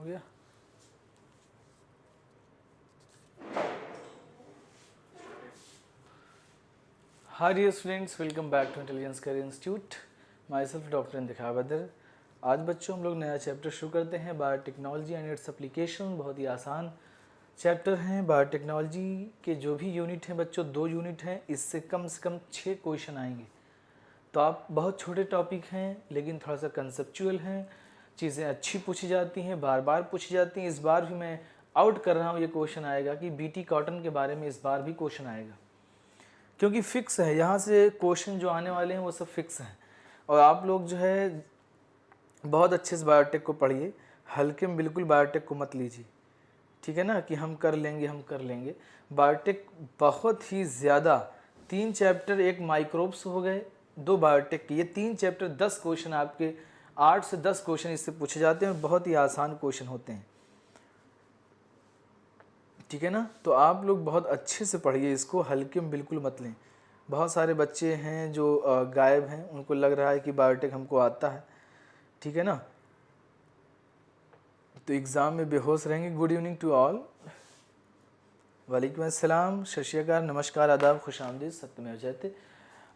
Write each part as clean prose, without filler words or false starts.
हो गया। Hi dear students, welcome back to intelligence career institute. My self doctor Intikha Badar. आज बच्चों हम लोग नया चैप्टर शुरू करते हैं, बायोटेक्नोलॉजी एंड इट्स एप्लीकेशन। बहुत ही आसान चैप्टर हैं। बायोटेक्नोलॉजी के जो भी यूनिट हैं बच्चों, 2 यूनिट हैं, इससे कम 6 क्वेश्चन आएंगे। तो आप बहुत छोटे टॉपिक हैं लेकिन थोड़ा सा कंसेप्चुअल हैं, चीज़ें अच्छी पूछी जाती हैं, बार बार पूछी जाती हैं। इस बार भी मैं आउट कर रहा हूँ, ये क्वेश्चन आएगा कि बीटी कॉटन के बारे में इस बार भी क्वेश्चन आएगा, क्योंकि फिक्स है। यहाँ से क्वेश्चन जो आने वाले हैं वो सब फिक्स हैं। और आप लोग जो है बहुत अच्छे से बायोटेक को पढ़िए, हल्के में बिल्कुल बायोटेक को मत लीजिए, ठीक है ना, कि हम कर लेंगे। बायोटेक बहुत ही ज़्यादा, 3 चैप्टर, 1 माइक्रोब्स हो गए, 2 बायोटेक के, ये 3 चैप्टर 10 क्वेश्चन आपके 8 से 10 क्वेश्चन इससे पूछे जाते हैं। बहुत ही आसान क्वेश्चन होते हैं, ठीक है ना। तो आप लोग बहुत अच्छे से पढ़िए इसको, हल्के में बिल्कुल मत लें। बहुत सारे बच्चे हैं जो गायब हैं, उनको लग रहा है कि बायोटेक हमको आता है, ठीक है ना, तो एग्ज़ाम में बेहोश रहेंगे। गुड इवनिंग टू ऑल, वालेकुम अस्सलाम, सत श्री अकाल, नमस्कार, आदाब, खुश आमदीद, सत्यमेव जयते।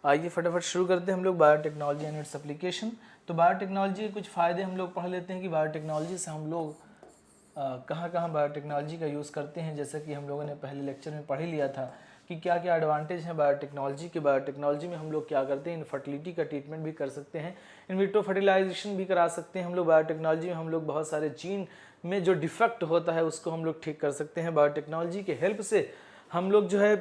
आइए फटाफट शुरू करते हैं हम लोग बायोटेक्नोलॉजी एंड इट्स एप्लीकेशन। तो बायोटेक्नोलॉजी के कुछ फ़ायदे हम लोग पढ़ लेते हैं कि बायोटेक्नोलॉजी से हम लोग कहाँ कहाँ बायोटेक्नोलॉजी का यूज़ करते हैं। जैसा कि हम लोगों ने पहले लेक्चर में पढ़ ही लिया था कि क्या क्या एडवांटेज हैं बायोटेक्नोलॉजी के। बायोटेक्नोलॉजी में हम लोग क्या करते हैं, इनफर्टिलिटी का ट्रीटमेंट भी कर सकते हैं, इन विट्रो फर्टिलाइजेशन भी करा सकते हैं हम लोग। बायोटेक्नोलॉजी में हम लोग बहुत सारे जीन में जो डिफेक्ट होता है उसको हम लोग ठीक कर सकते हैं। बायोटेक्नोलॉजी के हेल्प से हम लोग जो है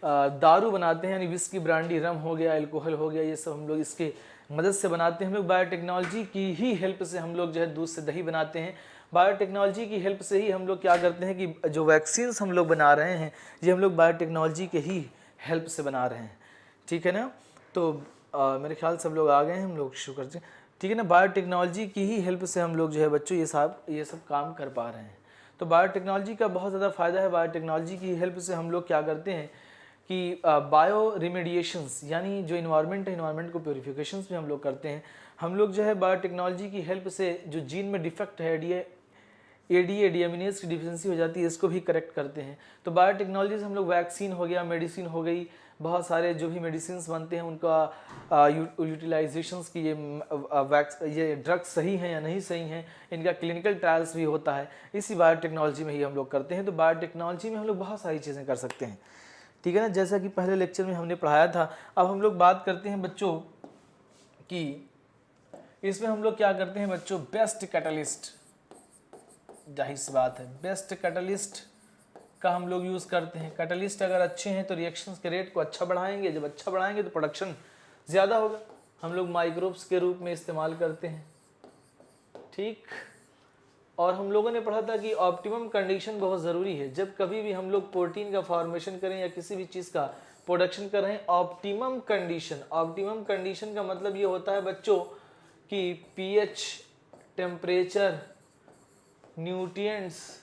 दारू बनाते हैं, यानी विस्की, ब्रांडी, रम हो गया, अल्कोहल हो गया, ये सब हम लोग इसके मदद से बनाते हैं। हम लोग बायोटेक्नोलॉजी की ही हेल्प से हम लोग जो है दूध से दही बनाते हैं। बायोटेक्नोलॉजी की हेल्प से ही हम लोग क्या करते हैं कि जो वैक्सीन्स हम लोग बना रहे हैं ये हम लोग बायोटेक्नोलॉजी के ही हेल्प से बना रहे हैं, ठीक है ना। तो मेरे ख्याल से सब लोग आ गए हैं, हम लोग शुरू करते हैं, ठीक है ना। बायोटेक्नोलॉजी की ही हेल्प से हम लोग जो है बच्चों ये सब काम कर पा रहे हैं। तो बायोटेक्नोलॉजी का बहुत ज़्यादा फ़ायदा है। बायोटेक्नोलॉजी की हेल्प से हम लोग क्या करते हैं कि बायो रिमेडिएशंस, यानी जो इन्वायरमेंट है, इन्वायरमेंट को प्योरीफिकेशंस भी हम लोग करते हैं। हम लोग जो है बायोटेक्नोलॉजी की हेल्प से जो जीन में डिफेक्ट है, एडीएमिनेज की डिफिशिएंसी हो जाती है, इसको भी करेक्ट करते हैं। तो बायोटेक्नोलॉजी से हम लोग वैक्सीन हो गया, मेडिसिन हो गई, बहुत सारे जो भी मेडिसिन बनते हैं उनका यूटिलाइजेशंस की ये ड्रग्स सही हैं या नहीं सही हैं, इनका क्लिनिकल ट्रायल्स भी होता है, इसी बायोटेक्नोलॉजी में ही हम लोग करते हैं। तो बायोटेक्नोलॉजी में हम लोग बहुत सारी चीज़ें कर सकते हैं, ठीक है ना, जैसा कि पहले लेक्चर में हमने पढ़ाया था। अब हम लोग बात करते हैं बच्चों कि इसमें हम लोग क्या करते हैं बच्चों, बेस्ट कैटलिस्ट, जाहिर सी बात है बेस्ट कैटलिस्ट का हम लोग यूज़ करते हैं। कैटलिस्ट अगर अच्छे हैं तो रिएक्शंस के रेट को अच्छा बढ़ाएंगे, जब अच्छा बढ़ाएंगे तो प्रोडक्शन ज़्यादा होगा। हम लोग माइक्रोब्स के रूप में इस्तेमाल करते हैं, ठीक। और हम लोगों ने पढ़ा था कि ऑप्टिमम कंडीशन बहुत ज़रूरी है। जब कभी भी हम लोग प्रोटीन का फॉर्मेशन करें या किसी भी चीज़ का प्रोडक्शन कर रहे हैं, ऑप्टिमम कंडीशन का मतलब ये होता है बच्चों कि पीएच, टेम्परेचर, न्यूट्रिएंट्स,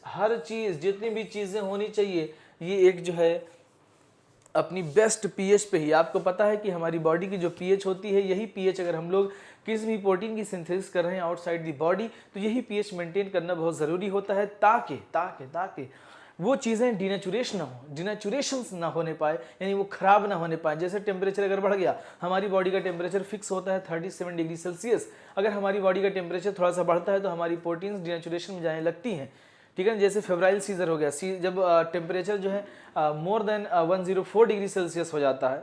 हर चीज़, जितनी भी चीज़ें होनी चाहिए, ये एक जो है अपनी बेस्ट पीएच पे ही। आपको पता है कि हमारी बॉडी की जो पीएच होती है, यही पीएच अगर हम लोग किसी भी प्रोटीन की सिंथेसिस कर रहे हैं आउटसाइड दी बॉडी, तो यही पीएच मेंटेन करना बहुत ज़रूरी होता है, ताकि वो चीज़ें डिनेचुरेशंस ना होने पाए, यानी वो ख़राब ना होने पाए। जैसे टेम्परेचर अगर बढ़ गया, हमारी बॉडी का टेम्परेचर फिक्स होता है 37 डिग्री सेल्सियस, अगर हमारी बॉडी का टेम्परेचर थोड़ा सा बढ़ता है तो हमारी प्रोटीन्स डिनेचुरेशन में जाने लगती हैं, ठीक है ना। जैसे फेब्राइल सीजर हो गया, जब टेम्परेचर जो है मोर देन 104 डिग्री सेल्सियस हो जाता है,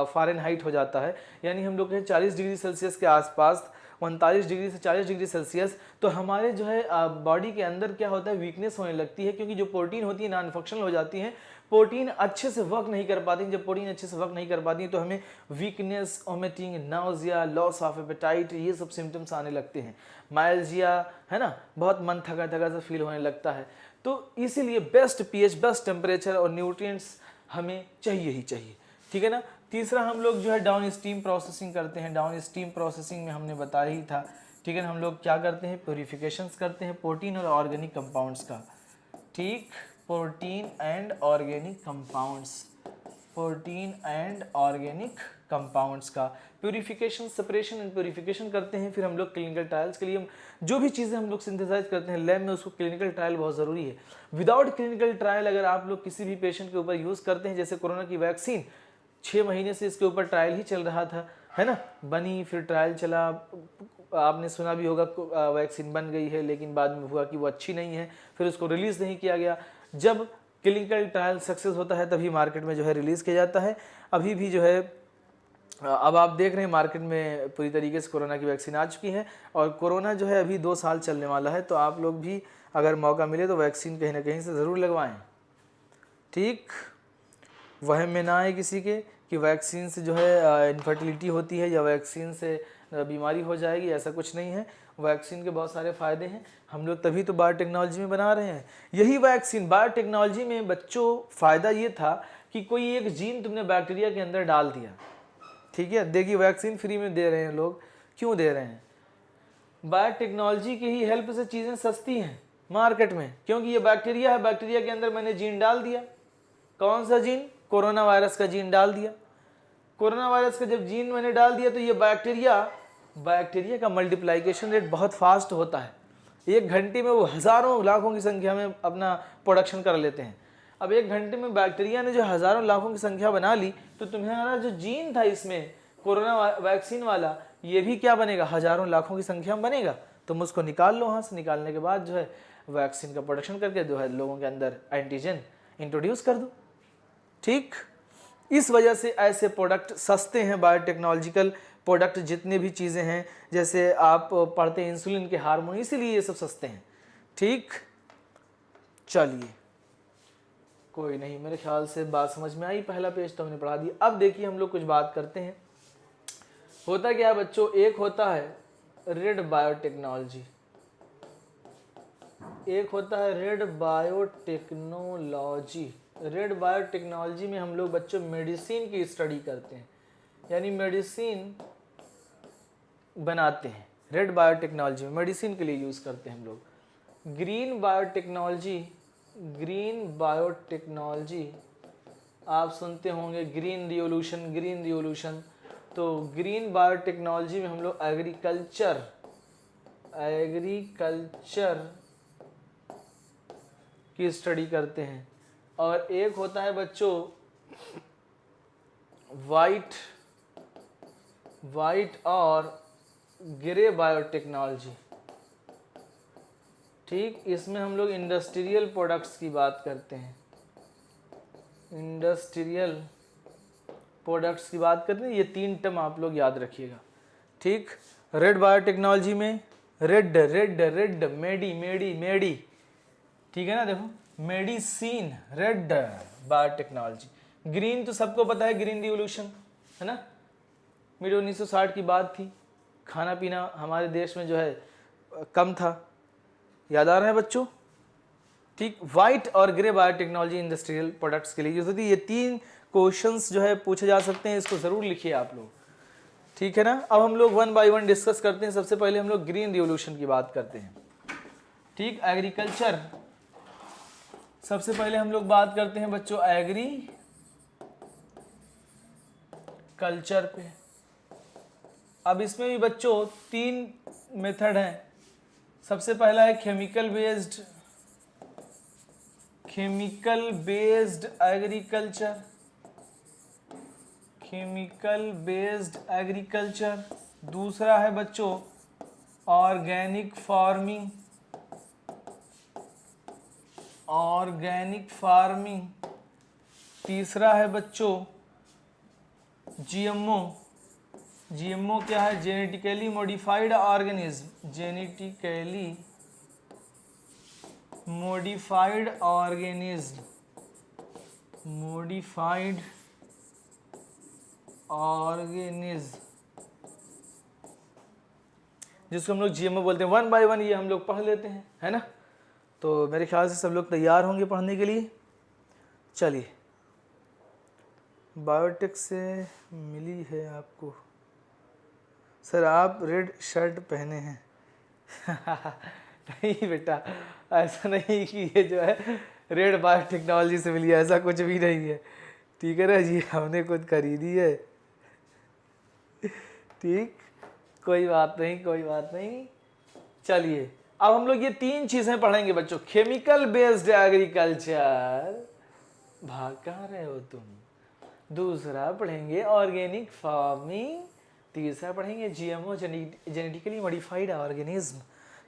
फ़ारेनहाइट हो जाता है, यानी हम लोग कहें 40 डिग्री सेल्सियस के आसपास, 39 डिग्री से 40 डिग्री सेल्सियस, तो हमारे जो है बॉडी के अंदर क्या होता है, वीकनेस होने लगती है, क्योंकि जो प्रोटीन होती है नॉन फंक्शनल हो जाती है, प्रोटीन अच्छे से वर्क नहीं कर पाती। जब प्रोटीन अच्छे से वर्क नहीं कर पाती तो हमें weakness, vomiting, nausea, loss of appetite, ये सब सिम्टम्स आने लगते हैं, माइल्जिया, है ना, बहुत मन थका थका सा फील होने लगता है। तो इसीलिए बेस्ट पीएच, बेस्ट टेम्परेचर और न्यूट्रिएंट्स हमें चाहिए ही चाहिए, ठीक है ना। तीसरा हम लोग जो है डाउन स्ट्रीम प्रोसेसिंग करते हैं। डाउन स्ट्रीम प्रोसेसिंग में हमने बताया ही था, ठीक है ना, हम लोग क्या करते हैं, प्योरीफिकेशंस करते हैं प्रोटीन और ऑर्गेनिक कंपाउंड्स का, ठीक, protein and organic compounds, protein and organic compounds का प्यूरिफिकेशन, सेपरेशन एंड प्यूरिफिकेशन करते हैं। फिर हम लोग क्लिनिकल ट्रायल्स के लिए जो भी चीज़ें हम लोग सिंथेसाइज करते हैं लैब में, उसको क्लिनिकल ट्रायल बहुत ज़रूरी है। विदाउट क्लिनिकल ट्रायल अगर आप लोग किसी भी पेशेंट के ऊपर यूज़ करते हैं, जैसे कोरोना की वैक्सीन 6 महीने से इसके ऊपर ट्रायल ही चल रहा था, है ना, बनी, फिर ट्रायल चला, आपने सुना भी होगा वैक्सीन बन गई है लेकिन बाद में हुआ कि वो अच्छी नहीं है, फिर उसको रिलीज़ नहीं किया गया। जब क्लिनिकल ट्रायल सक्सेस होता है तभी मार्केट में जो है रिलीज़ किया जाता है। अभी भी जो है अब आप देख रहे हैं मार्केट में पूरी तरीके से कोरोना की वैक्सीन आ चुकी है और कोरोना जो है अभी 2 साल चलने वाला है, तो आप लोग भी अगर मौका मिले तो वैक्सीन कहीं ना कहीं से ज़रूर लगवाएं। ठीक, वहम में ना आए किसी के कि वैक्सीन से जो है इनफर्टिलिटी होती है या वैक्सीन से बीमारी हो जाएगी, ऐसा कुछ नहीं है। वैक्सीन के बहुत सारे फ़ायदे हैं, हम लोग तभी तो बायोटेक्नोलॉजी में बना रहे हैं। यही वैक्सीन बायोटेक्नोलॉजी में बच्चों फ़ायदा ये था कि कोई एक जीन तुमने बैक्टीरिया के अंदर डाल दिया, ठीक है। देखिए वैक्सीन फ्री में दे रहे हैं लोग, क्यों दे रहे हैं? बायोटेक्नोलॉजी की ही हेल्प से चीज़ें सस्ती हैं मार्केट में, क्योंकि ये बैक्टीरिया है, बैक्टीरिया के अंदर मैंने जीन डाल दिया। कौन सा जीन? कोरोना वायरस का जीन डाल दिया। कोरोना वायरस का जब जीन मैंने डाल दिया तो ये बैक्टीरिया का मल्टीप्लाइकेशन रेट बहुत फास्ट होता है। 1 घंटे में वो हज़ारों लाखों की संख्या में अपना प्रोडक्शन कर लेते हैं। अब 1 घंटे में बैक्टीरिया ने जो हज़ारों लाखों की संख्या बना ली, तो तुम्हारा जो जीन था इसमें कोरोना वैक्सीन वाला, ये भी क्या बनेगा? हज़ारों लाखों की संख्या में बनेगा। तुम उसको निकाल लो, वहाँ से निकालने के बाद जो है वैक्सीन का प्रोडक्शन करके जो है लोगों के अंदर एंटीजन इंट्रोड्यूस कर दो। ठीक, इस वजह से ऐसे प्रोडक्ट सस्ते हैं। बायोटेक्नोलॉजिकल प्रोडक्ट जितने भी चीज़ें हैं, जैसे आप पढ़ते हैं इंसुलिन के हार्मोन, इसीलिए ये सब सस्ते हैं। ठीक, चलिए कोई नहीं, मेरे ख्याल से बात समझ में आई। पहला पेज तो हमने पढ़ा दिया। अब देखिए हम लोग कुछ बात करते हैं। होता क्या है बच्चों, एक होता है रेड बायोटेक्नोलॉजी, एक होता है रेड बायोटेक्नोलॉजी। रेड बायोटेक्नोलॉजी में हम लोग बच्चों मेडिसिन की स्टडी करते हैं, यानी मेडिसिन बनाते हैं। रेड बायोटेक्नोलॉजी में मेडिसिन के लिए यूज़ करते हैं हम लोग। ग्रीन बायोटेक्नोलॉजी, ग्रीन बायोटेक्नोलॉजी आप सुनते होंगे, ग्रीन रिवोल्यूशन, ग्रीन रिवोल्यूशन। तो ग्रीन बायोटेक्नोलॉजी में हम लोग एग्रीकल्चर की स्टडी करते हैं। और एक होता है बच्चों वाइट और ग्रे बायोटेक्नोलॉजी। ठीक, इसमें हम लोग इंडस्ट्रियल प्रोडक्ट्स की बात करते हैं, इंडस्ट्रियल प्रोडक्ट्स की बात करते हैं। ये 3 टर्म आप लोग याद रखिएगा। ठीक, रेड बायोटेक्नोलॉजी में रेड मेडी, ठीक है ना, देखो मेडिसिन, रेड बायोटेक्नोलॉजी। ग्रीन तो सबको पता है, ग्रीन रिवोल्यूशन, है ना, मिड 1960 की बात थी, खाना पीना हमारे देश में जो है कम था, याद आ रहा है बच्चों। ठीक, वाइट और ग्रे बायोटेक्नोलॉजी इंडस्ट्रियल प्रोडक्ट्स के लिए यूज होती है। ये 3 क्वेश्चंस जो है पूछे जा सकते हैं, इसको ज़रूर लिखिए आप लोग, ठीक है ना। अब हम लोग 1 बाय 1 डिस्कस करते हैं। सबसे पहले हम लोग ग्रीन रिवोल्यूशन की बात करते हैं। ठीक, एग्रीकल्चर, सबसे पहले हम लोग बात करते हैं बच्चों एग्रीकल्चर पे। अब इसमें भी बच्चों 3 मेथड हैं। सबसे पहला है केमिकल बेस्ड एग्रीकल्चर, दूसरा है बच्चों ऑर्गेनिक फार्मिंग, तीसरा है बच्चों जीएमओ क्या है? जेनेटिकली मॉडिफाइड ऑर्गेनिज्म, जिसको हम लोग जीएमओ बोलते हैं। 1 बाय 1 ये हम लोग पढ़ लेते हैं, है ना। तो मेरे ख्याल से सब लोग तैयार होंगे पढ़ने के लिए। चलिए, बायोटेक से मिली है आपको, सर आप रेड शर्ट पहने हैं। नहीं बेटा, ऐसा नहीं कि ये जो है रेड बायोटेक्नोलॉजी से मिली है, ऐसा कुछ भी नहीं है। ठीक है ना जी, हमने खुद खरीदी है। ठीक, कोई बात नहीं, कोई बात नहीं। चलिए अब हम लोग ये 3 चीजें पढ़ेंगे बच्चों। केमिकल बेस्ड एग्रीकल्चर, भाग कहाँ रहे हो तुम। दूसरा पढ़ेंगे ऑर्गेनिक फार्मिंग। तीसरा पढ़ेंगे GMO, genetically modified organism.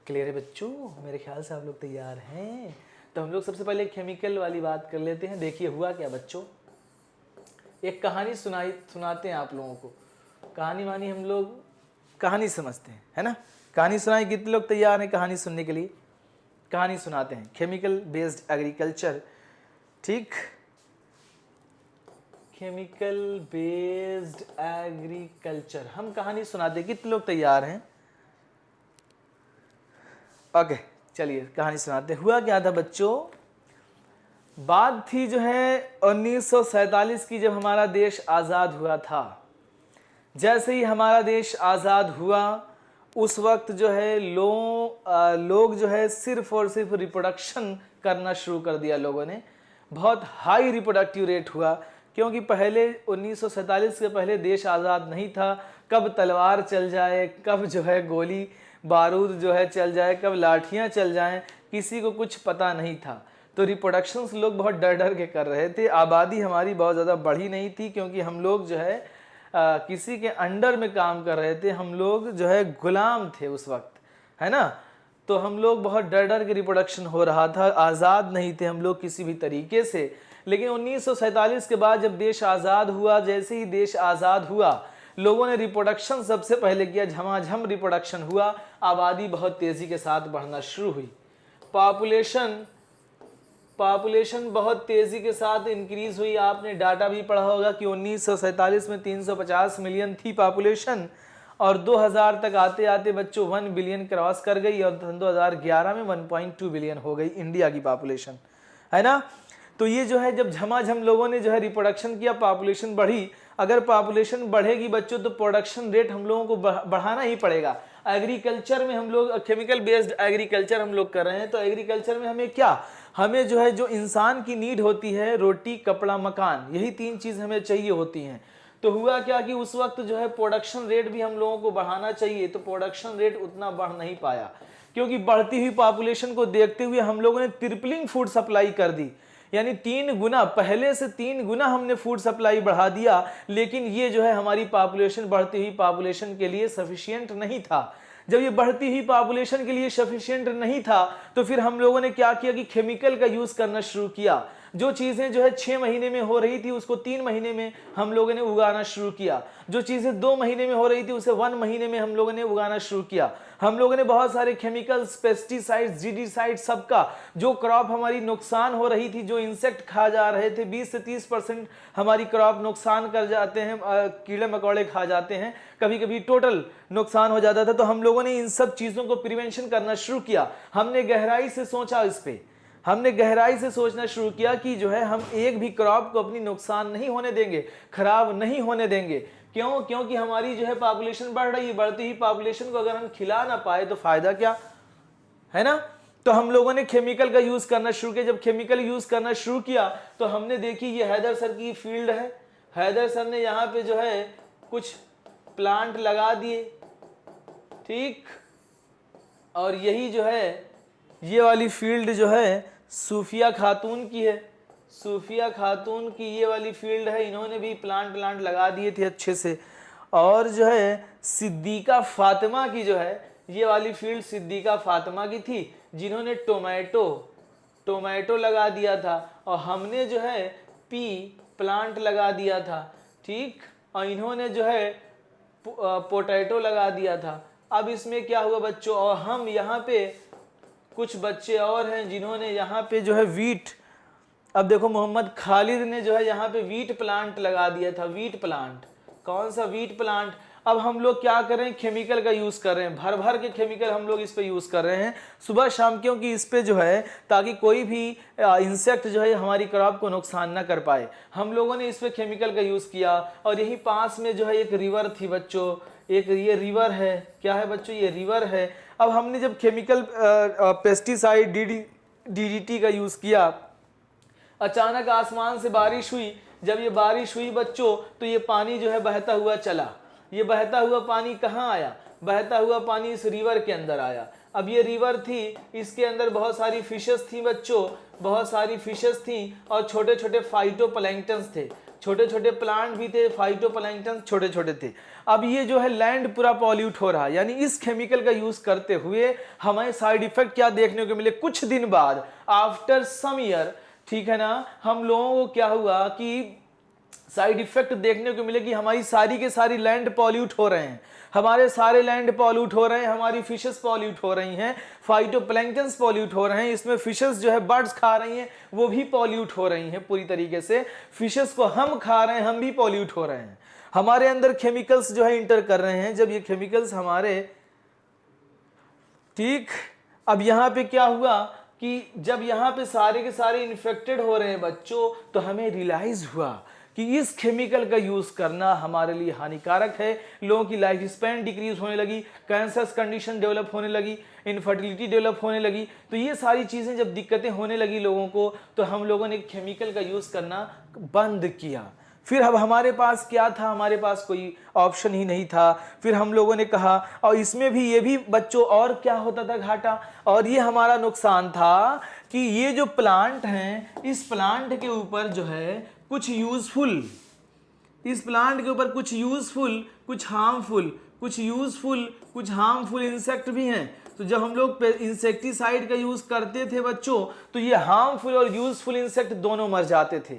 Clear है बच्चों, मेरे ख्याल से आप लोग तैयार हैं। तो हम लोग सबसे पहले केमिकल वाली बात कर लेते हैं। देखिए हुआ क्या बच्चों, एक कहानी सुनाते हैं आप लोगों को। कहानी वानी हम लोग कहानी समझते हैं, है ना। कहानी सुनाए, कितने लोग तैयार हैं कहानी सुनने के लिए। कहानी सुनाते हैं, केमिकल बेस्ड एग्रीकल्चर। ठीक, केमिकल बेस्ड एग्रीकल्चर, हम कहानी सुनाते हैं। कितने लोग तैयार हैं। ओके चलिए कहानी सुनाते हैं। हुआ क्या था बच्चों, बात थी जो है 1947 की, जब हमारा देश आज़ाद हुआ था। जैसे ही हमारा देश आज़ाद हुआ उस वक्त जो है लोग जो है सिर्फ और सिर्फ रिप्रोडक्शन करना शुरू कर दिया लोगों ने। बहुत हाई रिप्रोडक्टिव रेट हुआ, क्योंकि पहले 1947 के पहले देश आज़ाद नहीं था। कब तलवार चल जाए, कब जो है गोली बारूद जो है चल जाए, कब लाठियाँ चल जाएं, किसी को कुछ पता नहीं था। तो रिप्रोडक्शंस लोग बहुत डर डर के कर रहे थे। आबादी हमारी बहुत ज़्यादा बढ़ी नहीं थी, क्योंकि हम लोग जो है किसी के अंडर में काम कर रहे थे। हम लोग जो है गुलाम थे उस वक्त, है ना। तो हम लोग बहुत डर डर के रिप्रोडक्शन हो रहा था, आज़ाद नहीं थे हम लोग किसी भी तरीके से। लेकिन 1947 के बाद जब देश आज़ाद हुआ, जैसे ही देश आज़ाद हुआ लोगों ने रिप्रोडक्शन सबसे पहले किया, झमाझम रिप्रोडक्शन हुआ। आबादी बहुत तेज़ी के साथ बढ़ना शुरू हुई। पॉपुलेशन बहुत तेज़ी के साथ इंक्रीज हुई। आपने डाटा भी पढ़ा होगा कि 1947 में 350 मिलियन थी पॉपुलेशन, और 2000 तक आते आते बच्चों 1 बिलियन क्रॉस कर गई, और 2011 में 1.2 बिलियन हो गई इंडिया की पॉपुलेशन, है ना। तो ये जो है जब झमाझम लोगों ने जो है रिप्रोडक्शन किया, पॉपुलेशन बढ़ी। अगर पॉपुलेशन बढ़ेगी बच्चों तो प्रोडक्शन रेट हम लोगों को बढ़ाना ही पड़ेगा। एग्रीकल्चर में हम लोग केमिकल बेस्ड एग्रीकल्चर हम लोग कर रहे हैं, तो एग्रीकल्चर में हमें क्या, हमें जो है जो इंसान की नीड होती है, रोटी कपड़ा मकान, यही 3 चीज़ हमें चाहिए होती हैं। तो हुआ क्या कि उस वक्त जो है प्रोडक्शन रेट भी हम लोगों को बढ़ाना चाहिए, तो प्रोडक्शन रेट उतना बढ़ नहीं पाया, क्योंकि बढ़ती हुई पॉपुलेशन को देखते हुए हम लोगों ने ट्रिपलिंग फूड सप्लाई कर दी। यानी 3 गुना, पहले से 3 गुना हमने फूड सप्लाई बढ़ा दिया। लेकिन ये जो है हमारी पॉपुलेशन, बढ़ती हुई पॉपुलेशन के लिए सफिशिएंट नहीं था। जब ये बढ़ती हुई पॉपुलेशन के लिए सफिशिएंट नहीं था, तो फिर हम लोगों ने क्या किया कि केमिकल का यूज करना शुरू किया। जो चीजें जो है 6 महीने में हो रही थी उसको 3 महीने में हम लोगों ने उगाना शुरू किया। जो चीजें 2 महीने में हो रही थी उसे 1 महीने में हम लोगों ने उगाना शुरू किया। हम लोगों ने बहुत सारे केमिकल्स, पेस्टिसाइड्स, जीडीसाइड्स, सबका, जो क्रॉप हमारी नुकसान हो रही थी, जो इंसेक्ट खा जा रहे थे, 20 से 30% हमारी क्रॉप नुकसान कर जाते हैं, कीड़े मकोड़े खा जाते हैं, कभी कभी टोटल नुकसान हो जाता था। तो हम लोगों ने इन सब चीज़ों को प्रिवेंशन करना शुरू किया। हमने गहराई से सोचा, इस पे हमने गहराई से सोचना शुरू किया कि जो है हम एक भी क्रॉप को अपनी नुकसान नहीं होने देंगे, खराब नहीं होने देंगे। क्यों? क्योंकि हमारी जो है पॉपुलेशन बढ़ रही है। बढ़ती हुई पॉपुलेशन को अगर हम खिला ना पाए तो फायदा क्या, है ना। तो हम लोगों ने केमिकल का यूज करना शुरू किया। जब केमिकल यूज करना शुरू किया तो हमने देखी, ये हैदर सर की फील्ड है। हैदर सर ने यहाँ पे जो है कुछ प्लांट लगा दिए, ठीक। और यही जो है, ये वाली फील्ड जो है सूफिया खातून की है। सूफिया खातून की ये वाली फील्ड है। इन्होंने भी प्लांट लगा दिए थे अच्छे से। और जो है सिद्दीका फातिमा की जो है ये वाली फील्ड सिद्दीका फातिमा की थी, जिन्होंने टोमेटो लगा दिया था। और हमने जो है प्लांट लगा दिया था, ठीक। और इन्होंने जो है पोटैटो लगा दिया था। अब इसमें क्या हुआ बच्चों, और हम यहाँ पे कुछ बच्चे और हैं जिन्होंने यहाँ पे जो है वीट, अब देखो मोहम्मद खालिद ने जो है यहाँ पे वीट प्लांट लगा दिया था। वीट प्लांट, कौन सा वीट प्लांट। अब हम लोग क्या कर रहे हैं, केमिकल का यूज कर रहे हैं, भर भर के केमिकल हम लोग इस पे यूज कर रहे हैं सुबह शाम, क्योंकि इस पे जो है ताकि कोई भी इंसेक्ट जो है हमारी क्रॉप को नुकसान ना कर पाए। हम लोगों ने इस पे केमिकल का यूज किया। और यही पास में जो है एक रिवर थी बच्चों, एक ये रिवर है, क्या है बच्चों, ये रिवर है। अब हमने जब केमिकल पेस्टिसाइड डीडीटी का यूज किया, अचानक आसमान से बारिश हुई, जब ये बारिश हुई बच्चों तो ये पानी जो है बहता हुआ चला। ये बहता हुआ पानी कहाँ आया? बहता हुआ पानी इस रिवर के अंदर आया। अब ये रिवर थी, इसके अंदर बहुत सारी फिशेस थी बच्चों, बहुत सारी फिशेस थी और छोटे छोटे फाइटोप्लैंक्टन्स थे, छोटे छोटे प्लांट भी थे, फाइटोप्लैंक्टन छोटे छोटे थे। अब ये जो है लैंड पूरा पॉल्यूट हो रहा है, यानी इस केमिकल का यूज करते हुए हमें साइड इफेक्ट क्या देखने को मिले? कुछ दिन बाद, आफ्टर सम ईयर, ठीक है ना, हम लोगों को क्या हुआ कि साइड इफेक्ट देखने को मिले कि हमारी सारी के सारी लैंड पॉल्यूट हो रहे हैं, हमारे सारे लैंड पॉल्यूट हो रहे हैं, हमारी फिशेस पॉल्यूट हो रही हैं, फाइटोप्लैंक्टन्स पॉल्यूट हो रहे हैं, इसमें फिशेस जो है बर्ड्स खा रही हैं वो भी पॉल्यूट हो रही हैं पूरी तरीके से, फिशेस को हम खा रहे हैं, हम भी पॉल्यूट हो रहे हैं, हमारे अंदर केमिकल्स जो है इंटर कर रहे हैं। जब ये केमिकल्स हमारे, ठीक, अब यहाँ पे क्या हुआ कि जब यहाँ पे सारे के सारे इन्फेक्टेड हो रहे हैं बच्चों, तो हमें रियलाइज हुआ कि इस केमिकल का यूज करना हमारे लिए हानिकारक है। लोगों की लाइफ स्पैन डिक्रीज होने लगी, कैंसर्स कंडीशन डेवलप होने लगी, इनफर्टिलिटी डेवलप होने लगी। तो ये सारी चीजें जब दिक्कतें होने लगी लोगों को, तो हम लोगों ने केमिकल का यूज करना बंद किया। फिर अब हमारे पास क्या था? हमारे पास कोई ऑप्शन ही नहीं था। फिर हम लोगों ने कहा, और इसमें भी ये भी बच्चों और क्या होता था घाटा, और ये हमारा नुकसान था कि ये जो प्लांट हैं, इस प्लांट के ऊपर जो है कुछ यूजफुल, इस प्लांट के ऊपर कुछ यूजफुल, कुछ हार्मफुल, कुछ यूजफुल, कुछ हार्मफुल इंसेक्ट भी हैं। तो जब हम लोग इंसेक्टिसाइड का यूज करते थे बच्चों, तो ये हार्मफुल और यूजफुल इंसेक्ट दोनों मर जाते थे।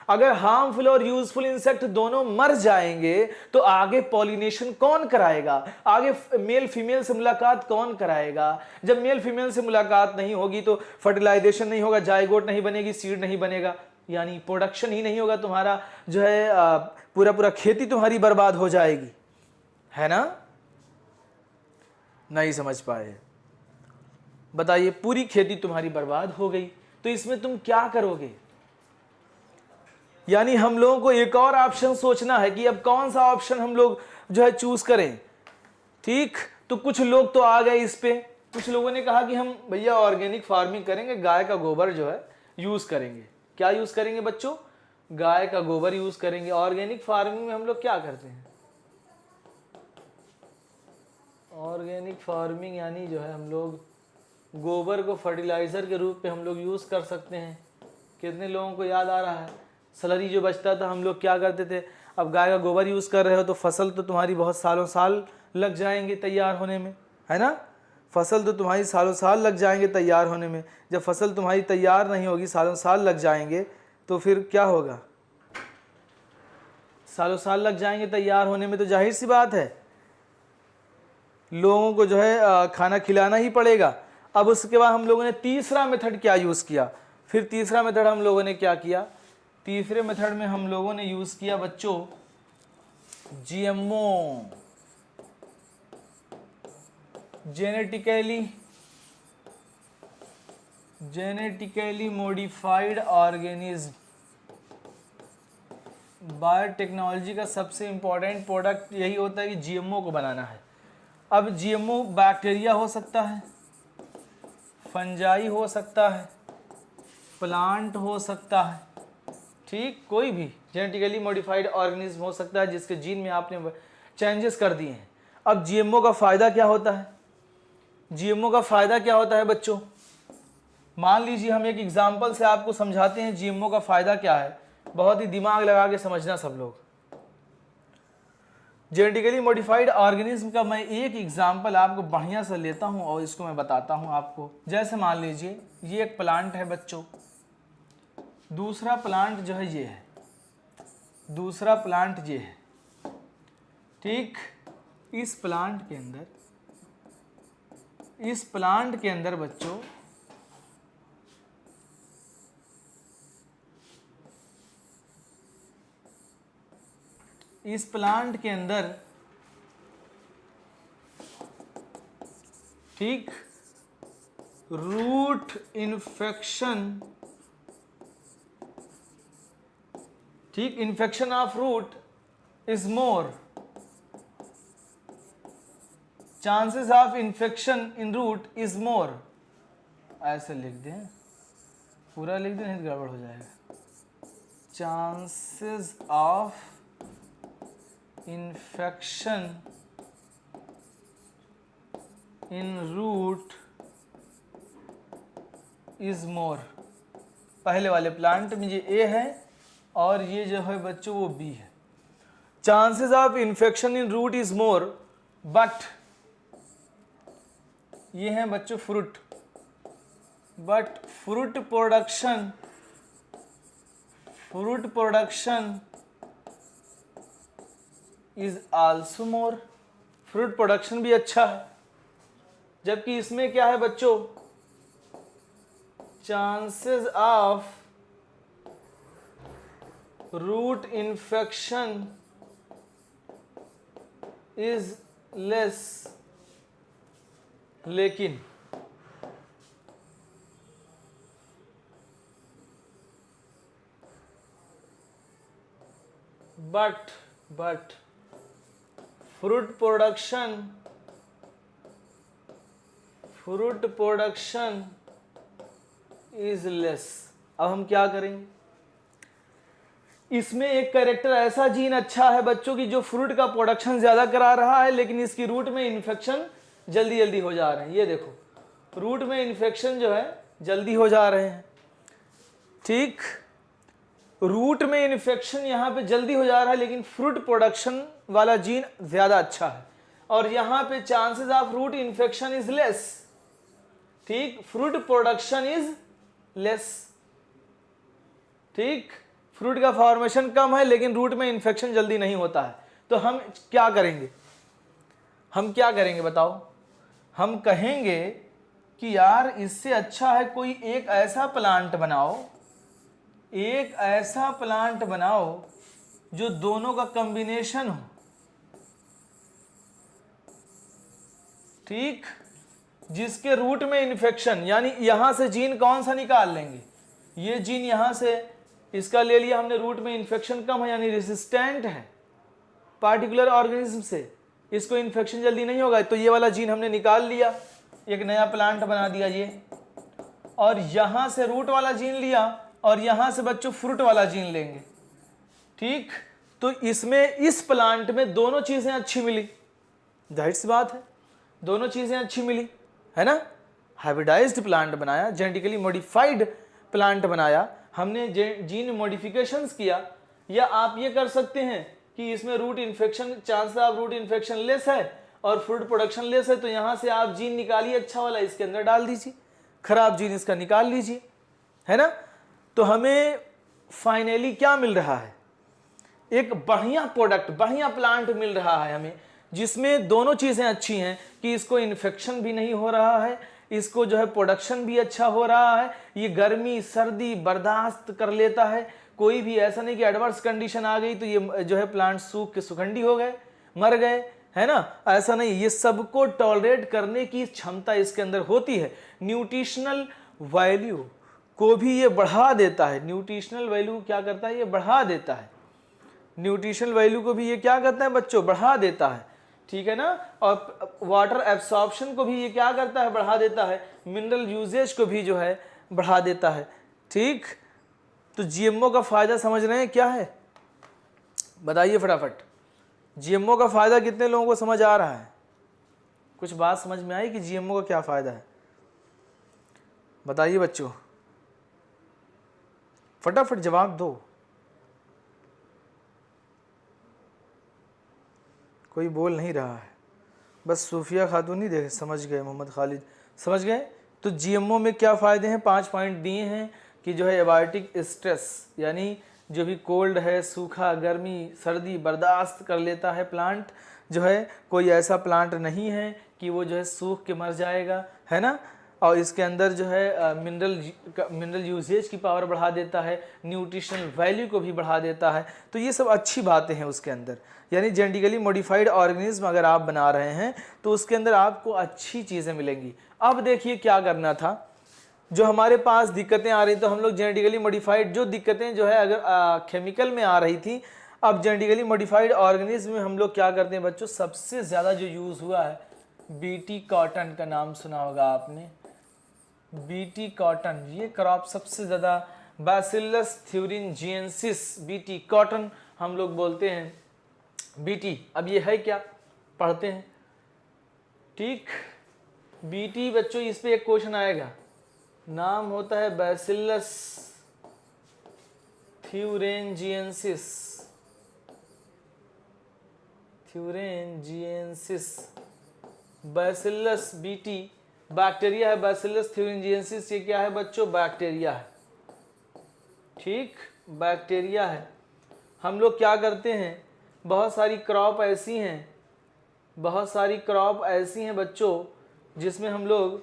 अगर हार्मफुल और यूजफुल इंसेक्ट दोनों मर जाएंगे तो आगे पॉलिनेशन कौन कराएगा? आगे मेल फीमेल से मुलाकात कौन कराएगा? जब मेल फीमेल से मुलाकात नहीं होगी तो फर्टिलाइजेशन नहीं होगा, जाइगोट नहीं बनेगी, सीड नहीं बनेगा, यानी प्रोडक्शन ही नहीं होगा, तुम्हारा जो है पूरा पूरा खेती तुम्हारी बर्बाद हो जाएगी, है ना? नहीं समझ पाए? बताइए, पूरी खेती तुम्हारी बर्बाद हो गई, तो इसमें तुम क्या करोगे? यानी हम लोगों को एक और ऑप्शन सोचना है कि अब कौन सा ऑप्शन हम लोग जो है चूज करें। ठीक, तो कुछ लोग तो आ गए इस पे, कुछ लोगों ने कहा कि हम भैया ऑर्गेनिक फार्मिंग करेंगे, गाय का गोबर जो है यूज करेंगे। क्या यूज करेंगे बच्चों? गाय का गोबर यूज करेंगे। ऑर्गेनिक फार्मिंग में हम लोग क्या करते हैं? ऑर्गेनिक फार्मिंग यानी जो है हम लोग गोबर को फर्टिलाइजर के रूप में हम लोग यूज कर सकते हैं। कितने लोगों को याद आ रहा है? सैलरी जो बचता था हम लोग क्या करते थे? अब गाय का गोबर यूज कर रहे हो तो फसल तो तुम्हारी बहुत सालों साल लग जाएंगे तैयार होने में, है ना? फसल तो तुम्हारी सालों साल लग जाएंगे तैयार होने में। जब फसल तुम्हारी तैयार नहीं होगी, सालों साल लग जाएंगे, तो फिर क्या होगा? सालों साल लग जाएंगे तैयार होने में, तो जाहिर सी बात है लोगों को जो है खाना खिलाना ही पड़ेगा। अब उसके बाद हम लोगों ने तीसरा मेथड क्या यूज किया? फिर तीसरा मेथड हम लोगों ने क्या किया? तीसरे मेथड में हम लोगों ने यूज किया बच्चों GMO, genetically modified organism. Biotechnology का सबसे इंपॉर्टेंट प्रोडक्ट यही होता है कि जीएमओ को बनाना है। अब जीएमओ बैक्टीरिया हो सकता है, फंजाई हो सकता है, प्लांट हो सकता है, ठीक, कोई भी जेनेटिकली मॉडिफाइड ऑर्गेनिज्म हो सकता है जिसके जीन में आपने चेंजेस कर दिए हैं। अब जीएमओ का फायदा क्या होता है? जीएमओ का फायदा क्या होता है बच्चों? मान लीजिए हम एक एग्जांपल से आपको समझाते हैं जीएमओ का फायदा क्या है। बहुत ही दिमाग लगा के समझना सब लोग। जेनेटिकली मॉडिफाइड ऑर्गेनिज्म का मैं एक एग्जांपल आपको बढ़िया से लेता हूं और इसको मैं बताता हूं आपको। जैसे मान लीजिए ये एक प्लांट है बच्चों, दूसरा प्लांट जो है ये है, दूसरा प्लांट ये है, ठीक। इस प्लांट के अंदर बच्चों इस प्लांट के अंदर, ठीक, रूट इन्फेक्शन, ठीक, infection of root is more, chances of infection in root is more. ऐसे लिख दें, पूरा लिख दें नहीं तो गड़बड़ हो जाएगा। Chances of infection in root is more. पहले वाले प्लांट में ये ए है और ये जो है बच्चों वो बी है। Chances of infection in root is more, but ये है बच्चों fruit, but fruit production is also more. Fruit production भी अच्छा है, जबकि इसमें क्या है बच्चों, chances of root infection is less. लेकिन but fruit production is less. अब हम क्या करेंगे, इसमें एक कैरेक्टर ऐसा जीन अच्छा है बच्चों की जो फ्रूट का प्रोडक्शन ज्यादा करा रहा है, लेकिन इसकी रूट में इन्फेक्शन जल्दी जल्दी हो जा रहे हैं। ये देखो रूट में इन्फेक्शन जो है जल्दी हो जा रहे हैं। ठीक, रूट में इन्फेक्शन यहाँ पे जल्दी हो जा रहा है, लेकिन फ्रूट प्रोडक्शन वाला जीन ज्यादा अच्छा है। और यहाँ पे chances of root infection is less. ठीक, फ्रूट प्रोडक्शन इज लेस। ठीक, फ्रूट का फॉर्मेशन कम है लेकिन रूट में इन्फेक्शन जल्दी नहीं होता है। तो हम क्या करेंगे, हम क्या करेंगे बताओ, हम कहेंगे कि यार इससे अच्छा है कोई एक ऐसा प्लांट बनाओ, एक ऐसा प्लांट बनाओ जो दोनों का कॉम्बिनेशन हो। ठीक, जिसके रूट में इन्फेक्शन, यानी यहां से जीन कौन सा निकाल लेंगे, ये जीन यहां से इसका ले लिया हमने, रूट में इन्फेक्शन कम है यानी रेसिस्टेंट है पार्टिकुलर ऑर्गेनिज्म से, इसको इन्फेक्शन जल्दी नहीं होगा, तो ये वाला जीन हमने निकाल लिया, एक नया प्लांट बना दिया ये। और यहां से रूट वाला जीन लिया और यहां से बच्चों फ्रूट वाला जीन लेंगे। ठीक, तो इसमें इस प्लांट में दोनों चीजें अच्छी मिली, जाहिर सी बात है दोनों चीजें अच्छी मिली है ना। हाइब्रिडाइज्ड प्लांट बनाया, जेनेटिकली मॉडिफाइड प्लांट बनाया, हमने जीन मॉडिफिकेशंस किया। या आप ये कर सकते हैं कि इसमें root infection, chance of root infection less है और फ्रूट प्रोडक्शन लेस है, तो यहां से आप जीन निकालिए अच्छा वाला, इसके अंदर डाल दीजिए, खराब जीन इसका निकाल लीजिए, है ना। तो हमें फाइनली क्या मिल रहा है, एक बढ़िया प्रोडक्ट, बढ़िया प्लांट मिल रहा है हमें, जिसमें दोनों चीजें अच्छी हैं कि इसको इन्फेक्शन भी नहीं हो रहा है, इसको जो है प्रोडक्शन भी अच्छा हो रहा है, ये गर्मी सर्दी बर्दाश्त कर लेता है, कोई भी ऐसा नहीं कि एडवर्स कंडीशन आ गई तो ये जो है प्लांट सूख के सुखंडी हो गए, मर गए, है ना, ऐसा नहीं, ये सबको टॉलरेट करने की क्षमता इसके अंदर होती है। न्यूट्रिशनल वैल्यू को भी ये बढ़ा देता है, न्यूट्रिशनल वैल्यू क्या करता है, ये बढ़ा देता है, न्यूट्रिशनल वैल्यू को भी ये क्या करता है बच्चों, बढ़ा देता है। ठीक है ना, और वाटर एब्सॉर्प्शन को भी ये क्या करता है, बढ़ा देता है, मिनरल यूजेज को भी जो है बढ़ा देता है। ठीक, तो जीएमओ का फायदा समझ रहे हैं क्या है, बताइए फटाफट, जीएमओ का फायदा कितने लोगों को समझ आ रहा है, कुछ बात समझ में आई कि जीएमओ का क्या फायदा है, बताइए बच्चों, फटाफट जवाब दो, कोई बोल नहीं रहा है, बस सूफिया खातून ही देखे, समझ गए, मोहम्मद खालिद समझ गए। तो जीएमओ में क्या फ़ायदे हैं, 5 पॉइंट दिए हैं कि जो है एबायोटिक स्ट्रेस, यानी जो भी कोल्ड है, सूखा, गर्मी, सर्दी बर्दाश्त कर लेता है प्लांट, जो है कोई ऐसा प्लांट नहीं है कि वो जो है सूख के मर जाएगा, है ना। और इसके अंदर जो है मिनरल यूजेज की पावर बढ़ा देता है, न्यूट्रिशनल वैल्यू को भी बढ़ा देता है, तो ये सब अच्छी बातें हैं उसके अंदर। यानी जेनेटिकली मॉडिफाइड ऑर्गेनिज्म अगर आप बना रहे हैं तो उसके अंदर आपको अच्छी चीज़ें मिलेंगी। अब देखिए क्या करना था, जो हमारे पास दिक्कतें आ रही, तो हम लोग जेनेटिकली मॉडिफाइड जो दिक्कतें जो है अगर केमिकल में आ रही थी, अब जेनेटिकली मॉडिफाइड ऑर्गेनिज्म में हम लोग क्या करते हैं बच्चों, सबसे ज़्यादा जो यूज़ हुआ है बीटी कॉटन का नाम सुना होगा आपने, बीटी कॉटन, ये क्रॉप सबसे ज़्यादा बैसिलस थ्यूरिंजिएंसिस, बीटी, कॉटन हम लोग बोलते हैं बीटी। अब ये है क्या, पढ़ते हैं। ठीक, बीटी बच्चों इस पे एक क्वेश्चन आएगा, नाम होता है बैसिलस थ्यूरेंजिएंसिस, थ्यूरेंजिएंसिस, बैसिलस बीटी बैक्टीरिया है, बैसिलस थ्यूरेंजिएंसिस ये क्या है बच्चों, बैक्टीरिया है। ठीक, बैक्टीरिया है। हम लोग क्या करते हैं, बहुत सारी क्रॉप ऐसी हैं, बहुत सारी क्रॉप ऐसी हैं बच्चों जिसमें हम लोग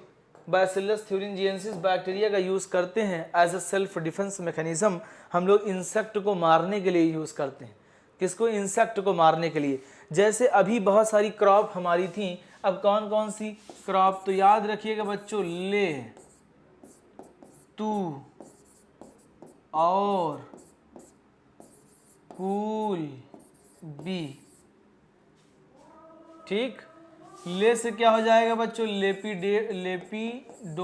बैसिलस थ्यूरेंजिएंसिस बैक्टीरिया का यूज़ करते हैं as a self defence mechanism. हम लोग इंसेक्ट को मारने के लिए यूज़ करते हैं। किसको, इंसेक्ट को मारने के लिए। जैसे अभी बहुत सारी क्रॉप हमारी थी, अब कौन कौन सी क्रॉप, तो याद रखिएगा बच्चों, ले, तू और कूल, बी। ठीक, ले से क्या हो जाएगा बच्चों, लेपिडोप्टेरेंस,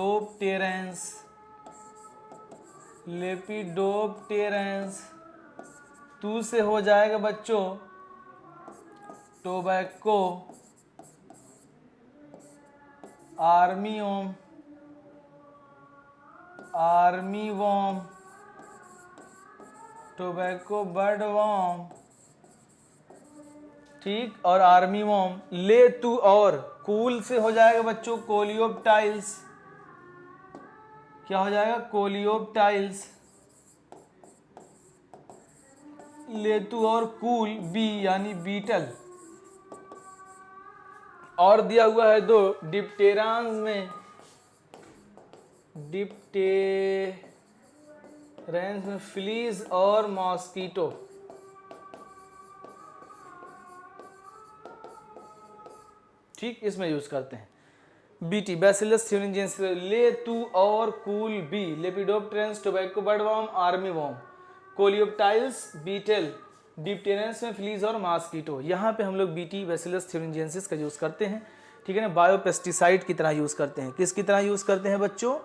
लेपिडोप्टेरेंस। तू से हो जाएगा बच्चों टोबैको, आर्मीवॉर्म, आर्मीवॉर्म, टोबैको बर्डवॉर्म। ठीक, और आर्मीवॉर्म। ले, तू और कूल से हो जाएगा बच्चों कोलियोप्टाइल्स, क्या हो जाएगा, कोलियोप्टाइल्स। लेतु और कूल, बी यानी बीटल। और दिया हुआ है दो, डिप्टेरांस में, डिप्टेरेंस में फ्लीज और मॉस्कीटो। ठीक, इसमें यूज करते हैं बीटी, बैसिलस थ्यूरेंजिएंसिस। ले, तू और कूल, B, lepidopterans, tobacco budworm, armyworm, coleopterans, beetle, dipterans में फ्लीज और मॉस्कीटो। यहाँ पे हम लोग बीटी, बैसिलस थ्यूरेंजिएंसिस का यूज़ करते हैं। ठीक है ना, बायोपेस्टिसाइड की तरह यूज़ करते हैं। किसकी तरह यूज़ करते हैं बच्चों,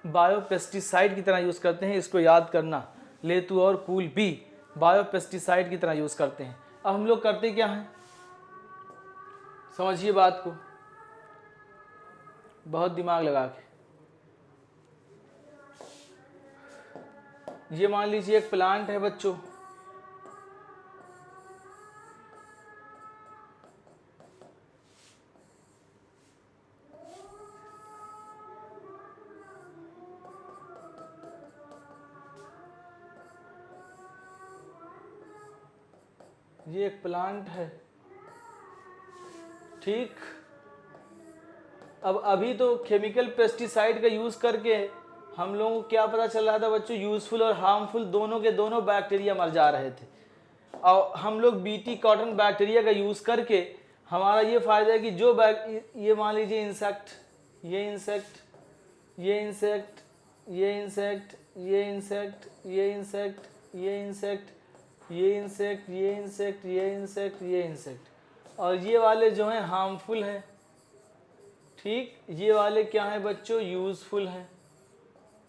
बायोपेस्टिसाइड की तरह यूज़ करते हैं। इसको याद करना, ले, तू और कूल, बी, बायोपेस्टिसाइड की तरह यूज़ करते हैं। अब हम लोग करते क्या हैं, समझिए बात को बहुत दिमाग लगा के। ये मान लीजिए एक प्लांट है बच्चों, ये एक प्लांट है। ठीक, अब अभी तो केमिकल पेस्टिसाइड का यूज़ करके हम लोगों को क्या पता चल रहा था बच्चों, यूज़फुल और हार्मफुल दोनों के दोनों बैक्टीरिया मर जा रहे थे। और हम लोग बीटी कॉटन बैक्टीरिया का यूज़ करके हमारा ये फ़ायदा है कि जो ये मान लीजिए इंसेक्ट, ये इंसेक्ट, ये इंसेक्ट, ये इंसेक्ट, ये इंसेक्ट, ये इंसेक्ट, ये इंसेक्ट, ये इंसेक्ट, ये इंसेक्ट, ये इंसेक्ट, ये इंसेक्ट, और ये वाले जो हैं हार्मफुल हैं। ठीक, ये वाले क्या हैं बच्चों, यूज़फुल हैं।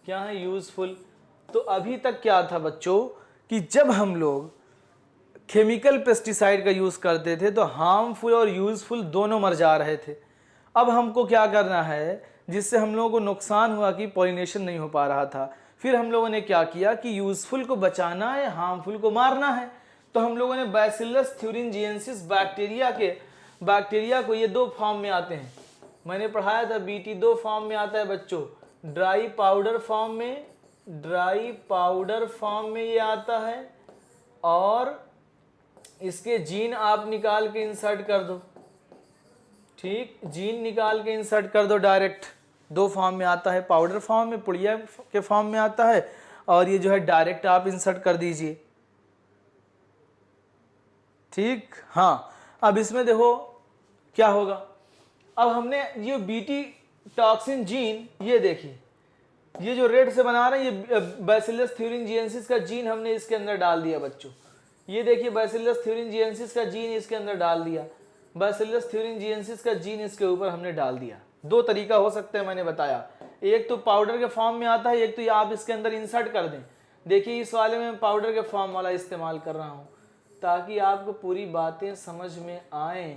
क्या हैं, यूज़फुल। तो अभी तक क्या था बच्चों कि जब हम लोग केमिकल पेस्टिसाइड का यूज़ करते थे तो हार्मफुल और यूज़फुल दोनों मर जा रहे थे। अब हमको क्या करना है, जिससे हम लोगों को नुकसान हुआ कि पॉलिनेशन नहीं हो पा रहा था, फिर हम लोगों ने क्या किया कि यूज़फुल को बचाना है, हार्मफुल को मारना है। तो हम लोगों ने बैसिलस थ्यूरेंजिएंसिस बैक्टीरिया को, ये दो फॉर्म में आते हैं, मैंने पढ़ाया था बीटी दो फॉर्म में आता है बच्चों, ड्राई पाउडर फॉर्म में, ड्राई पाउडर फॉर्म में ये आता है, और इसके जीन आप निकाल के इंसर्ट कर दो। ठीक, जीन निकाल के इंसर्ट कर दो डायरेक्ट। दो फॉर्म में आता है, पाउडर फॉर्म में, पुड़िया के फॉर्म में आता है, और ये जो है डायरेक्ट आप इंसर्ट कर दीजिए। ठीक, हाँ, अब इसमें देखो क्या होगा। अब हमने ये बीटी टॉक्सिन जीन, ये देखिए, ये जो रेड से बना रहे हैं, ये बैसिलस थ्यूरेंजिएंसिस का जीन हमने इसके अंदर डाल दिया बच्चों। ये देखिए बैसिलस थ्यूरेंजिएंसिस का जीन इसके अंदर डाल दिया, बैसिलस थ्यूरेंजिएंसिस का जीन इसके ऊपर हमने डाल दिया। दो तरीका हो सकता है, मैंने बताया, एक तो पाउडर के फॉर्म में आता है, एक तो ये आप इसके अंदर इंसर्ट कर दें। देखिए इस वाले में मैं पाउडर के फॉर्म वाला इस्तेमाल कर रहा हूँ ताकि आपको पूरी बातें समझ में आए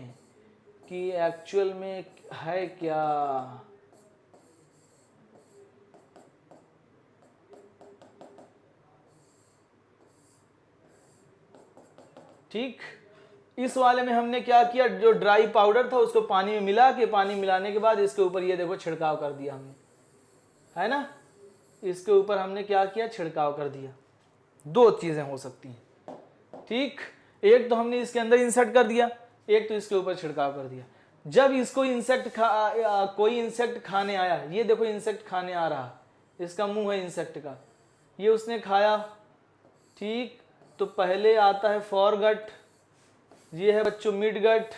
कि एक्चुअल में है क्या। ठीक, इस वाले में हमने क्या किया, जो ड्राई पाउडर था उसको पानी में मिला के, पानी मिलाने के बाद इसके ऊपर ये देखो छिड़काव कर दिया हमने, है ना। इसके ऊपर हमने क्या किया, छिड़काव कर दिया। दो चीजें हो सकती हैं, ठीक, एक तो हमने इसके अंदर इंसर्ट कर दिया, एक तो इसके ऊपर छिड़काव कर दिया। जब इसको कोई इंसेक्ट खाने आया, ये देखो इंसेक्ट खाने आ रहा, इसका मुंह है इंसेक्ट का, ये उसने खाया, ठीक, तो पहले आता है फॉरगट, ये है बच्चों मिड गट,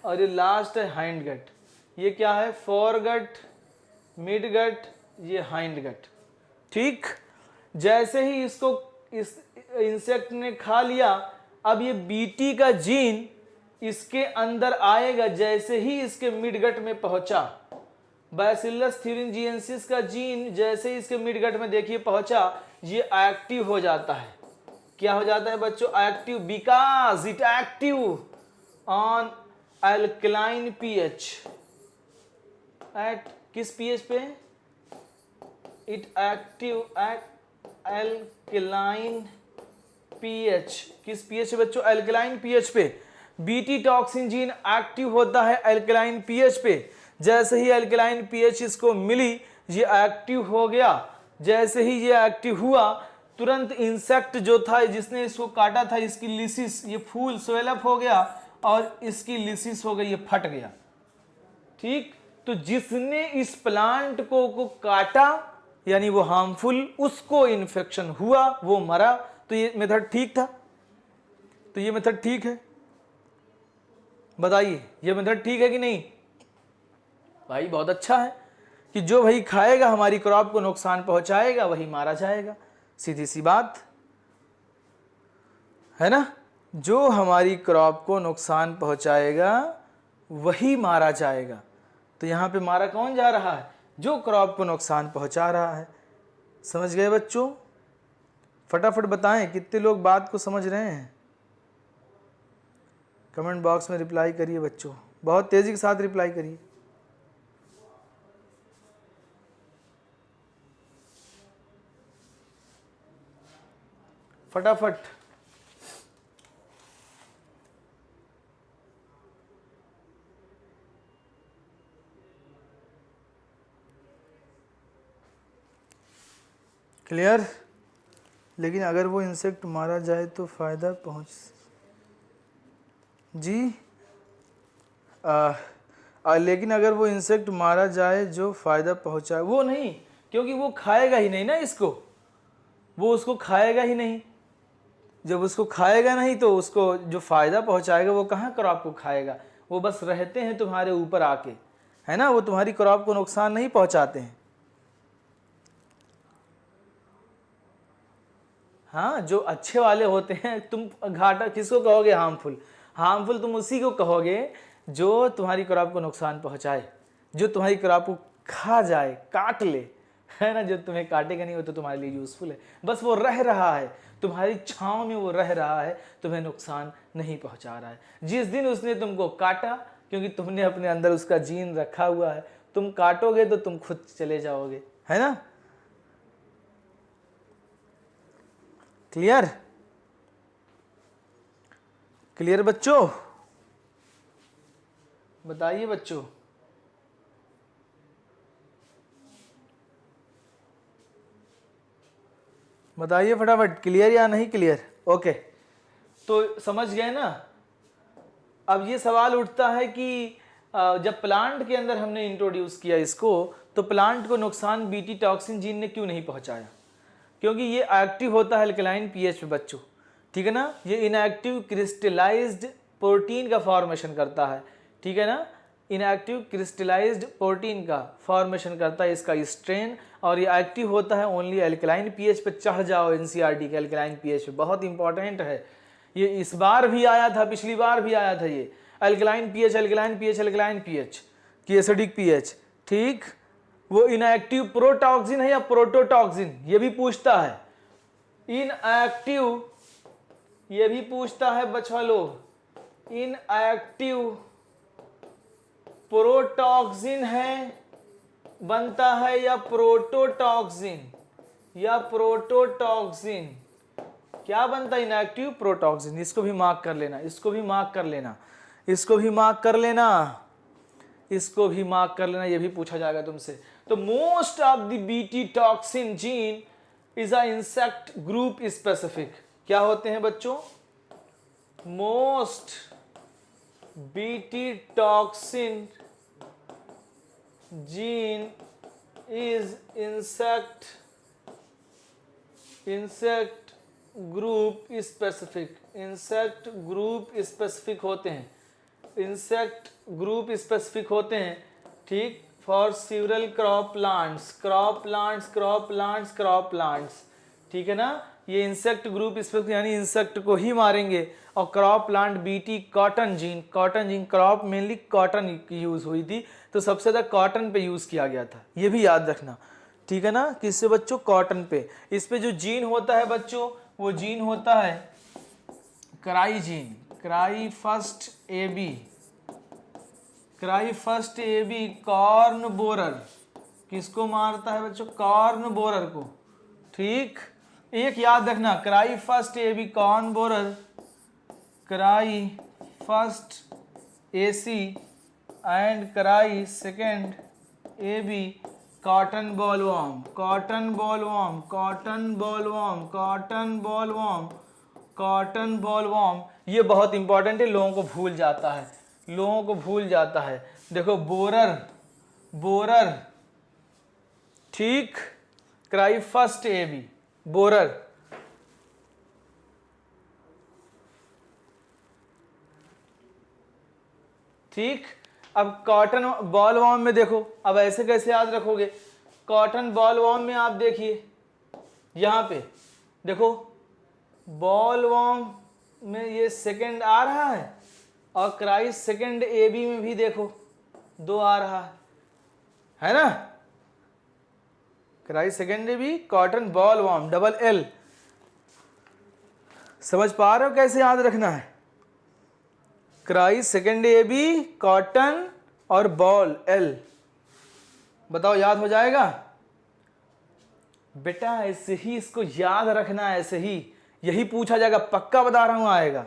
और ये लास्ट है हाइंड गट। ये क्या है, फॉरगट, मिड गट, ये हाइंड गट। ठीक, जैसे ही इसको इस इंसेक्ट ने खा लिया, अब ये बीटी का जीन इसके अंदर आएगा। जैसे ही इसके मिडगट में पहुंचा, बैसिलस thuringiensis का जीन जैसे ही इसके मिडगट में देखिए पहुंचा, ये एक्टिव हो जाता है। क्या हो जाता है बच्चों, active, because it active on alkaline pH. Eight किस पीएच पे, it active at alkaline pH. किस पीएच पे बच्चों, अल्कलाइन पीएच पे। बीटी टॉक्सिन जीन एक्टिव होता है अल्कलाइन पीएच पे। जैसे ही अल्कलाइन पीएच इसको मिली, ये एक्टिव हो गया। जैसे ही ये एक्टिव हुआ, तुरंत इंसेक्ट जो था जिसने इसको काटा था, इसकी लिसिस, ये फूल स्वेलअप हो गया और इसकी लिसिस हो गई, ये फट गया। ठीक, तो जिसने इस प्लांट को काटा यानी वो हार्मफुल, उसको इन्फेक्शन हुआ, वो मरा। तो ये मेथड ठीक था, तो ये मेथड ठीक है, बताइए ये मेथड ठीक है कि नहीं भाई। बहुत अच्छा है कि जो भाई खाएगा, हमारी क्रॉप को नुकसान पहुंचाएगा, वही मारा जाएगा। सीधी सी बात है ना, जो हमारी क्रॉप को नुकसान पहुंचाएगा वही मारा जाएगा। तो यहां पे मारा कौन जा रहा है, जो क्रॉप को नुकसान पहुंचा रहा है। समझ गए बच्चों, फटाफट बताएं कितने लोग बात को समझ रहे हैं। कमेंट बॉक्स में रिप्लाई करिए बच्चों, बहुत तेजी के साथ रिप्लाई करिए। फटाफट। क्लियर। लेकिन अगर वो इंसेक्ट मारा जाए तो फायदा पहुंच जी लेकिन अगर वो इंसेक्ट मारा जाए जो फायदा पहुंचाए, वो नहीं, क्योंकि वो खाएगा ही नहीं ना इसको, वो उसको खाएगा ही नहीं। जब उसको खाएगा नहीं तो उसको जो फायदा पहुंचाएगा वो कहाँ क्रॉप को खाएगा। वो बस रहते हैं तुम्हारे ऊपर आके, है ना, वो तुम्हारी क्रॉप को नुकसान नहीं पहुंचाते हैं। हाँ, जो अच्छे वाले होते हैं, तुम घाटा किसको कहोगे, हार्मफुल। हार्मफुल तुम उसी को कहोगे जो तुम्हारी क्रॉप को नुकसान पहुंचाए, जो तुम्हारी क्रॉप को खा जाए, काट ले, है ना। जो तुम्हें काटेगा नहीं वो तो तुम्हारे लिए यूजफुल है, बस वो रह रहा है तुम्हारी छांव में, वो रह रहा है, तुम्हें नुकसान नहीं पहुंचा रहा है। जिस दिन उसने तुमको काटा, क्योंकि तुमने अपने अंदर उसका जीन रखा हुआ है, तुम काटोगे तो तुम खुद चले जाओगे, है ना। क्लियर, क्लियर बच्चों, बताइए बच्चों। बताइए फटाफट, क्लियर या नहीं क्लियर। ओके, तो समझ गए ना। अब ये सवाल उठता है कि जब प्लांट के अंदर हमने इंट्रोड्यूस किया इसको, तो प्लांट को नुकसान बीटी टॉक्सिन जीन ने क्यों नहीं पहुंचाया। क्योंकि ये एक्टिव होता है अल्कलाइन पीएच पे बच्चों, ठीक है ना। ये इनएक्टिव क्रिस्टलाइज्ड प्रोटीन का फॉर्मेशन करता है, ठीक है ना। इनएक्टिव क्रिस्टलाइज्ड प्रोटीन का फॉर्मेशन करता है इसका स्ट्रेन, और ये एक्टिव होता है ओनली अल्कलाइन पीएच पे। चढ़ जाओ एनसीईआरटी के अल्कलाइन पीएच पे, बहुत इंपॉर्टेंट है ये। इस बार भी आया था, पिछली बार भी आया था ये, alkaline pH, alkaline pH, alkaline pH की एसिडिक पीएच, ठीक। वो इनएक्टिव प्रोटॉक्सिन है या प्रोटोटॉक्सिन, ये भी पूछता है। इनएक्टिव, ये भी पूछता है बच्चा लोग, इनएक्टिव प्रोटॉक्सिन है, बनता है या प्रोटोटॉक्सिन, या प्रोटोटॉक्सिन क्या बनता है? Inactive protoxin. इसको भी मार्क कर लेना, इसको भी मार्क कर लेना, इसको भी मार्क कर लेना, इसको भी मार्क कर लेना, ये भी पूछा जाएगा तुमसे। तो most of the BT toxin gene is a insect group specific. क्या होते हैं बच्चों? Most BT toxin gene is insect group specific, insect group specific होते हैं, इंसेक्ट ग्रुप स्पेसिफिक होते हैं, ठीक। For several crop plants, crop plants, crop plants, crop plants, ठीक है ना। ये इंसेक्ट ग्रुप स्पेसिफिक यानी इंसेक्ट को ही मारेंगे। और crop plant BT cotton gene, cotton gene crop mainly cotton की यूज हुई थी, तो सबसे ज़्यादा कॉटन पे यूज किया गया था, ये भी याद रखना, ठीक है ना। किससे बच्चों? कॉटन पे। इस पे जो जीन होता है बच्चों, वो जीन होता है cry gene, cry first A B, cry first A B corn borer. किसको मारता है बच्चों? कॉर्न बोरर को, ठीक। एक याद रखना, cry first A B corn borer, cry first A C and cry second A B cotton bollworm, cotton bollworm, cotton bollworm, cotton bollworm, cotton bollworm. ये बहुत इंपॉर्टेंट है, लोगों को भूल जाता है, लोगों को भूल जाता है। देखो बोरर, बोरर, ठीक, cry first A B borer, ठीक। अब कॉटन बॉलवॉर्म में देखो, अब ऐसे कैसे याद रखोगे? कॉटन बॉलवॉर्म में आप देखिए, यहां पे देखो बॉलवॉर्म में ये सेकंड आ रहा है, और क्राइस सेकंड ए बी में भी देखो 2 आ रहा है ना। Cries second A B cotton bollworm double L. समझ पा रहे हो कैसे याद रखना है? Cries second A B cotton और बॉल एल। बताओ याद हो जाएगा बेटा? ऐसे ही इसको याद रखना है, ऐसे ही, यही पूछा जाएगा, पक्का बता रहा हूं आएगा।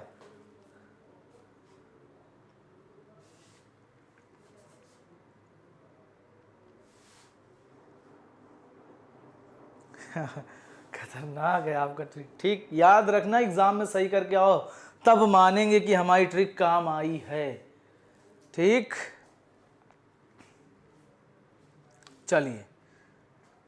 खतरनाक है आपका ट्रिक, ठीक। याद रखना, एग्जाम में सही करके आओ, तब मानेंगे कि हमारी ट्रिक काम आई है, ठीक। चलिए,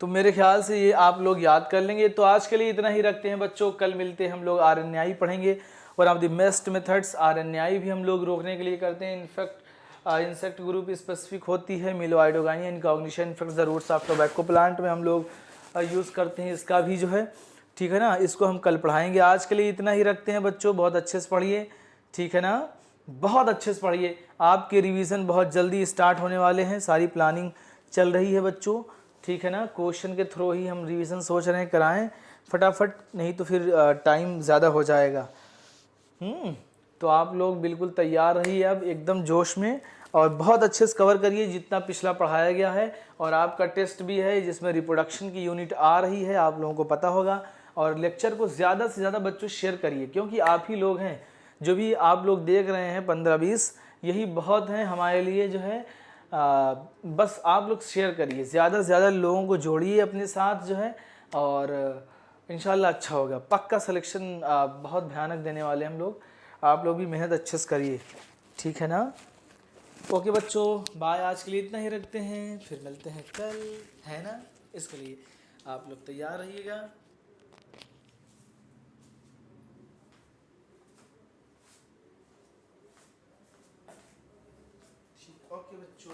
तो मेरे ख्याल से ये आप लोग याद कर लेंगे। तो आज के लिए इतना ही रखते हैं बच्चों, कल मिलते हैं हम लोग, आरएनएआई पढ़ेंगे। और of the best methods, RNAi भी हम लोग रोकने के लिए करते हैं। इनफैक्ट इंसेक्ट ग्रुप स्पेसिफिक होती है, Meloidogyne incognita infect the roots of tobacco plant में हम लोग यूज़ करते हैं, इसका भी जो है, ठीक है ना। इसको हम कल पढ़ाएंगे। आज के लिए इतना ही रखते हैं बच्चों, बहुत अच्छे से पढ़िए, ठीक है ना, बहुत अच्छे से पढ़िए। आपके रिवीजन बहुत जल्दी स्टार्ट होने वाले हैं, सारी प्लानिंग चल रही है बच्चों, ठीक है ना। क्वेश्चन के थ्रू ही हम रिवीजन सोच रहे हैं कराएं फटाफट, नहीं तो फिर टाइम ज़्यादा हो जाएगा। तो आप लोग बिल्कुल तैयार रहिए, अब एकदम जोश में, और बहुत अच्छे से कवर करिए जितना पिछला पढ़ाया गया है। और आपका टेस्ट भी है जिसमें रिप्रोडक्शन की यूनिट आ रही है, आप लोगों को पता होगा। और लेक्चर को ज़्यादा से ज़्यादा बच्चों शेयर करिए, क्योंकि आप ही लोग हैं, जो भी आप लोग देख रहे हैं 15-20, यही बहुत हैं हमारे लिए जो है। बस आप लोग शेयर करिए, ज़्यादा से ज़्यादा लोगों को जोड़िए अपने साथ जो है, और इंशाल्लाह अच्छा होगा। पक्का सिलेक्शन बहुत भयानक देने वाले हम लोग, आप लोग भी मेहनत अच्छे से करिए, ठीक है ना। ओके बच्चों, बाय। आज के लिए इतना ही रखते हैं, फिर मिलते हैं कल, है ना। इसके लिए आप लोग तैयार रहिएगा। ओके बच्चों।